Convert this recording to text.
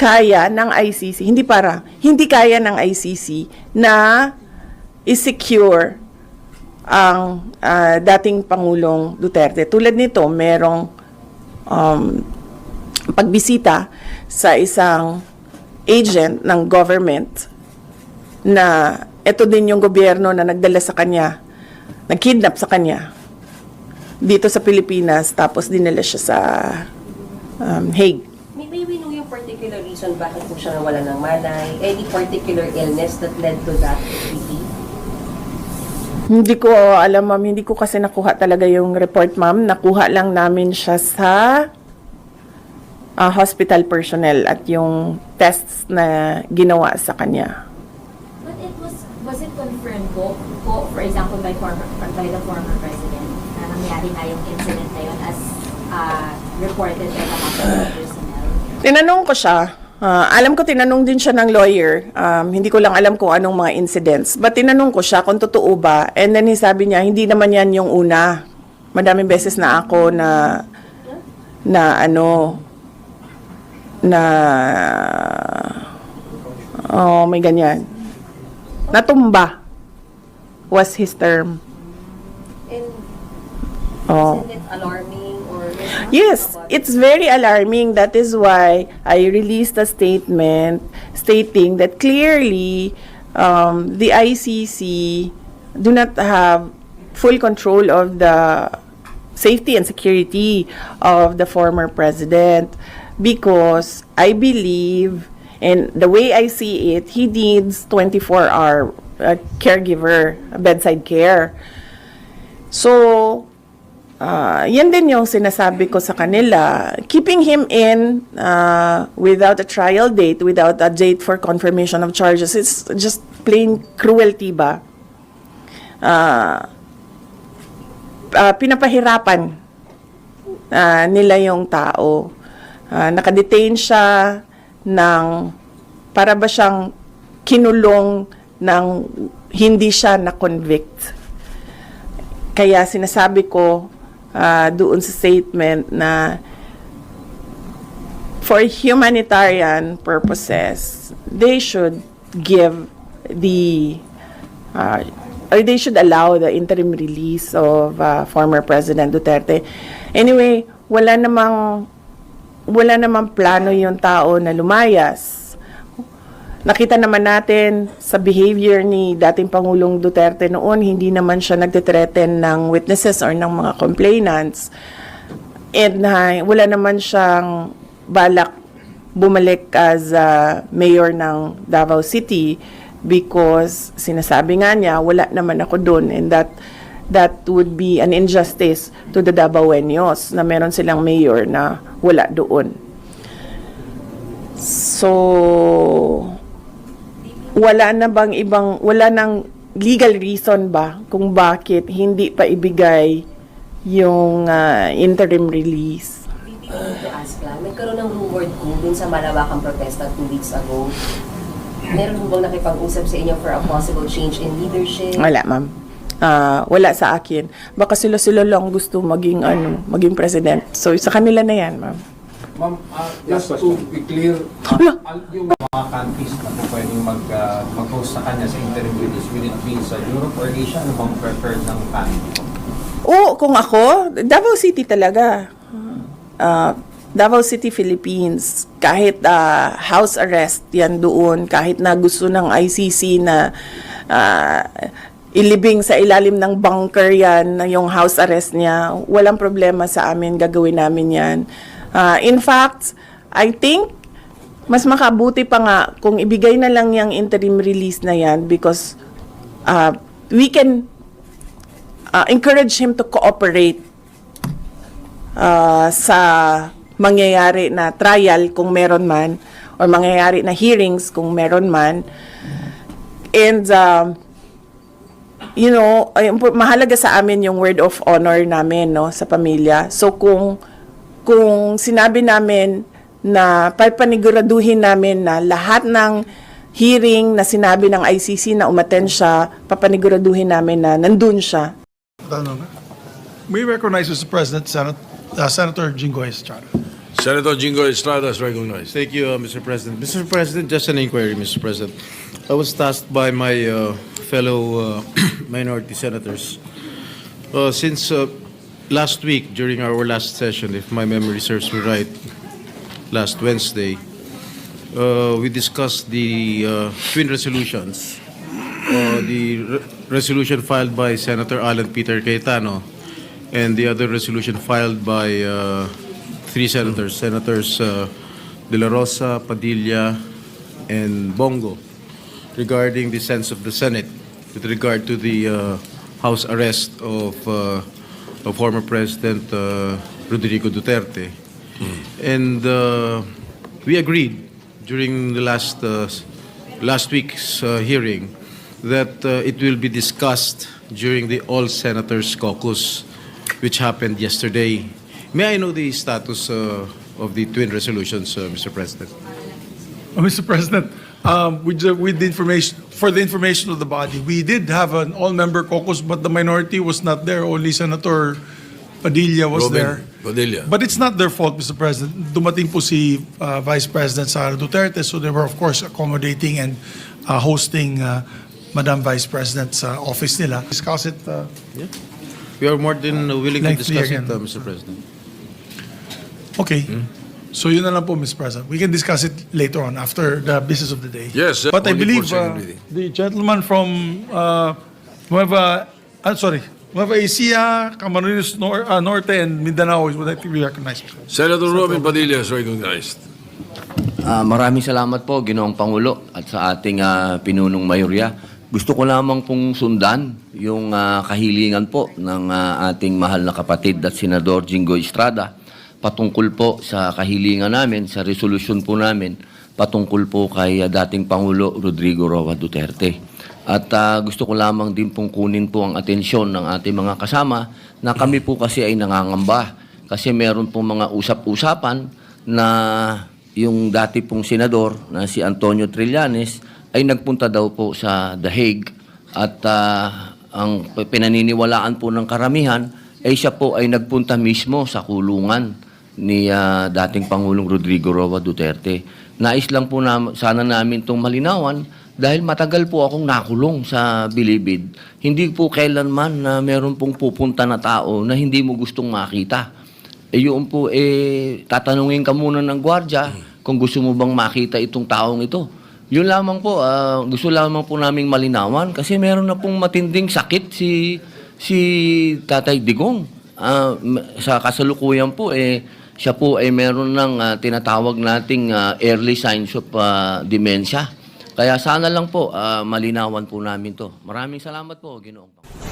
kaya ng ICC, hindi kaya ng ICC na i-secure ang dating Pangulong Duterte. Tulad nito, merong pagbisita sa isang agent ng government na ito din yung gobyerno na nagdala sa kanya, nagkidnap sa kanya dito sa Pilipinas, tapos dinala siya sa Hague. May we know yung particular reason bakit po siya nawala ng malay? Any particular illness that led to that treaty? Hindi ko alam, ma'am. Hindi ko kasi nakuha talaga yung report, ma'am. Nakuha lang namin siya sa hospital personnel at yung tests na ginawa sa kanya. But was it confirmed po, for example, by the former president na nangyari na yung incident na yun as reported by the hospital personnel? Tinanong ko siya. Alam ko tinanong din siya ng lawyer. Hindi ko lang alam kung anong mga incidents. But tinanong ko siya kung totoo ba. And then sabi niya, hindi naman yan yung una. Madaming beses na ako may ganyan. Natumba was his term. And isn't it alarming or... Yes, it's very alarming. That is why I released a statement stating that clearly the ICC do not have full control of the safety and security of the former president, because I believe, and the way I see it, he needs 24-hour caregiver, bedside care. So, yan din yung sinasabi ko sa kanila. Keeping him in without a trial date, without a date for confirmation of charges, it's just plain cruelty ba? Pinapahirapan nila yung tao. Nakadetain siya para ba siyang kinulong ng hindi siya na-convict. Kaya sinasabi ko doon sa statement na for humanitarian purposes, they should give or they should allow the interim release of former President Duterte. Anyway, wala namang plano yung tao na lumayas. Nakita naman natin sa behavior ni dating Pangulong Duterte noon, hindi naman siya nagte-threaten ng witnesses or ng mga complainants. And wala naman siyang balak bumalik as mayor ng Davao City, because sinasabi nga niya, wala naman ako doon, and that would be an injustice to the Davaoenos na meron silang mayor na wala doon. So, wala nang legal reason ba kung bakit hindi pa ibigay yung interim release? Hindi ko to ask lang, nagkaroon ng rumor dun sa malawakang protesta 2 weeks ago. Meron mo bang nakipag-usap sa inyo for a possible change in leadership? Wala, ma'am. Wala sa akin. Baka sila lang gusto maging president. So, sa kanila na yan, ma'am. Ma'am, just to be clear, yung mga countries na po pwedeng mag-host sa kanya sa interim release, will it be sa Europe or Asia? Ano bang preferred ng country? Oo, kung ako, Davao City talaga. Davao City, Philippines. Kahit house arrest yan doon, kahit na gusto ng ICC na ilibing sa ilalim ng bunker yan, yung house arrest niya, walang problema sa amin, gagawin namin yan. In fact, I think mas makabuti pa nga kung ibigay na lang yung interim release na yan, because we can encourage him to cooperate sa mangyayari na trial kung meron man, or mangyayari na hearings kung meron man. And mahalaga sa amin yung word of honor namin, no, sa pamilya. So kung sinabi namin na papaniguraduhin namin na lahat ng hearing na sinabi ng ICC na umattend siya, papaniguraduhin namin na nandun siya. We recognize Mr. President, Senator Jinggoy Estrada. Senator Jingo Estrada is recognized. Thank you, Mr. President. Mr. President, just an inquiry, Mr. President. I was tasked by my fellow minority senators. Since last week, during our last session, if my memory serves me right, last Wednesday, we discussed the twin resolutions. The resolution filed by Senator Alan Peter Cayetano and the other resolution filed by three senators, De La Rosa, Padilla, and Bongo, regarding the sense of the Senate with regard to the house arrest of former President Rodrigo Duterte. And we agreed during the last week's hearing that it will be discussed during the All Senators Caucus, which happened yesterday. May I know the status of the twin resolutions, Mr. President? Mr. President, with the information, for the information of the body, we did have an all-member caucus, but the minority was not there. Only Senator Padilla was Robin there. Padilla. But it's not their fault, Mr. President. Dumating po si Vice President Sara Duterte, so they were, of course, accommodating and hosting Madam Vice President's office nila. Discuss it. We are more than willing to Lengthy discuss again. it, Mr. President. Okay. So yun na lang po, Mr. President. We can discuss it later on after the business of the day. Yes, But I only believe for second reading. the gentleman from Nueva Ecija, Camarines Norte, and Mindanao would like to be recognized. Senator Robin Padilla is recognized. Maraming salamat po, Ginoong Pangulo, at sa ating pinunong mayorya. Gusto ko lamang pong sundan yung kahilingan po ng ating mahal na kapatid at Senador Jingo Estrada patungkol po sa kahilingan namin, sa resolusyon po namin patungkol po kay dating Pangulo Rodrigo Roa Duterte. At gusto ko lamang din pong kunin po ang atensyon ng ating mga kasama na kami po kasi ay nangangamba kasi meron pong mga usap-usapan na yung dati pong senador na si Antonio Trillanes ay nagpunta daw po sa The Hague at ang pinaniniwalaan po ng karamihan ay siya po ay nagpunta mismo sa kulungan ni dating Pangulong Rodrigo Roa Duterte. Nais lang po sana namin itong malinawan dahil matagal po akong nakulong sa Bilibid. Hindi po kailanman na meron pong pupunta na tao na hindi mo gustong makita. Yun po, tatanungin ka muna ng gwardiya kung gusto mo bang makita itong taong ito. Yun lamang po, gusto lamang po naming malinawan kasi meron na pong matinding sakit si Tatay Digong. Sa kasalukuyan po, siya po ay meron ng tinatawag nating early signs of dementia. Kaya sana lang po malinawan po namin to. Maraming salamat po, Ginoong Pangulo.